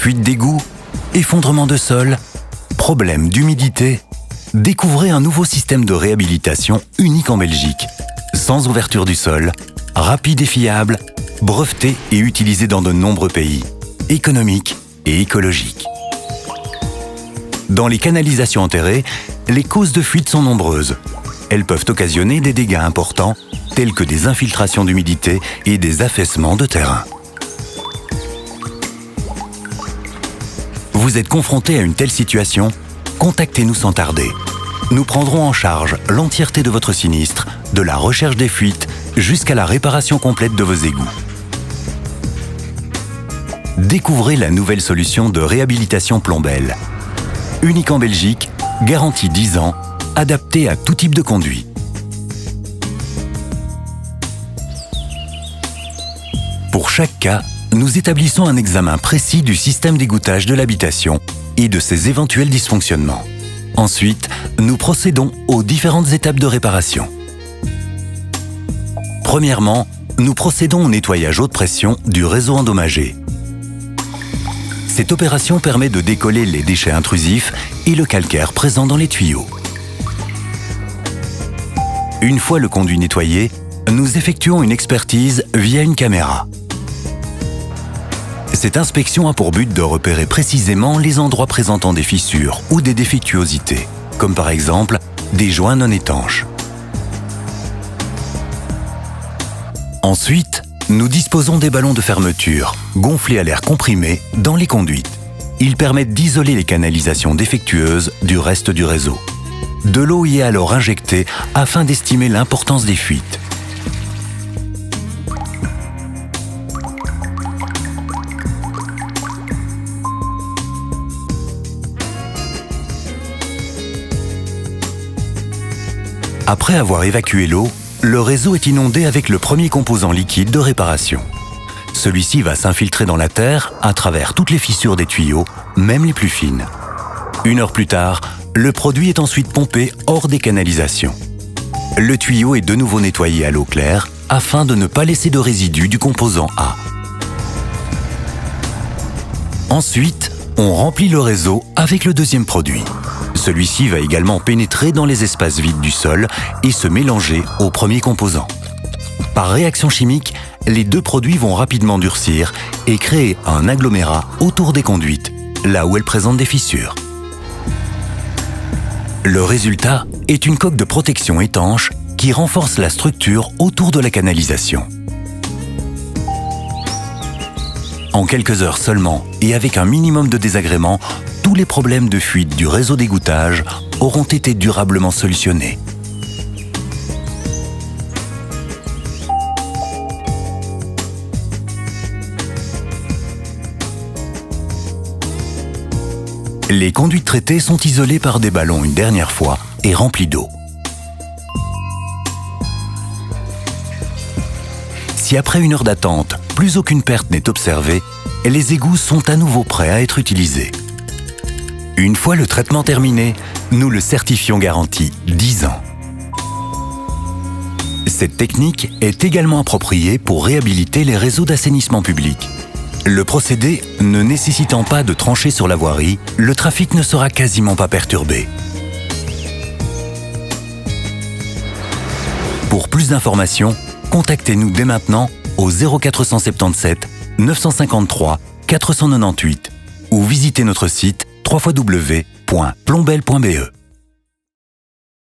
Fuite d'égout, effondrement de sol, problème d'humidité. Découvrez un nouveau système de réhabilitation unique en Belgique, sans ouverture du sol, rapide et fiable, breveté et utilisé dans de nombreux pays, économique et écologique. Dans les canalisations enterrées, les causes de fuite sont nombreuses. Elles peuvent occasionner des dégâts importants, tels que des infiltrations d'humidité et des affaissements de terrain. Vous êtes confronté à une telle situation? Contactez-nous sans tarder. Nous prendrons en charge l'entièreté de votre sinistre, de la recherche des fuites jusqu'à la réparation complète de vos égouts. Découvrez la nouvelle solution de réhabilitation Plombel. Unique en Belgique, garantie 10 ans, adaptée à tout type de conduit. Pour chaque cas, nous établissons un examen précis du système d'égouttage de l'habitation et de ses éventuels dysfonctionnements. Ensuite, nous procédons aux différentes étapes de réparation. Premièrement, nous procédons au nettoyage haute pression du réseau endommagé. Cette opération permet de décoller les déchets intrusifs et le calcaire présent dans les tuyaux. Une fois le conduit nettoyé, nous effectuons une expertise via une caméra. Cette inspection a pour but de repérer précisément les endroits présentant des fissures ou des défectuosités, comme par exemple des joints non étanches. Ensuite, nous disposons des ballons de fermeture, gonflés à l'air comprimé, dans les conduites. Ils permettent d'isoler les canalisations défectueuses du reste du réseau. De l'eau y est alors injectée afin d'estimer l'importance des fuites. Après avoir évacué l'eau, le réseau est inondé avec le premier composant liquide de réparation. Celui-ci va s'infiltrer dans la terre à travers toutes les fissures des tuyaux, même les plus fines. 1 heure plus tard, le produit est ensuite pompé hors des canalisations. Le tuyau est de nouveau nettoyé à l'eau claire afin de ne pas laisser de résidus du composant A. Ensuite, on remplit le réseau avec le deuxième produit. Celui-ci va également pénétrer dans les espaces vides du sol et se mélanger au premier composant. Par réaction chimique, les deux produits vont rapidement durcir et créer un agglomérat autour des conduites, là où elles présentent des fissures. Le résultat est une coque de protection étanche qui renforce la structure autour de la canalisation. En quelques heures seulement et avec un minimum de désagréments, tous les problèmes de fuite du réseau d'égouttage auront été durablement solutionnés. Les conduites traitées sont isolées par des ballons une dernière fois et remplies d'eau. Si après 1 heure d'attente, plus aucune perte n'est observée, les égouts sont à nouveau prêts à être utilisés. Une fois le traitement terminé, nous le certifions garantie 10 ans. Cette technique est également appropriée pour réhabiliter les réseaux d'assainissement public. Le procédé ne nécessitant pas de trancher sur la voirie, le trafic ne sera quasiment pas perturbé. Pour plus d'informations, contactez-nous dès maintenant au 0477 953 498 ou visitez notre site www.plombel.be.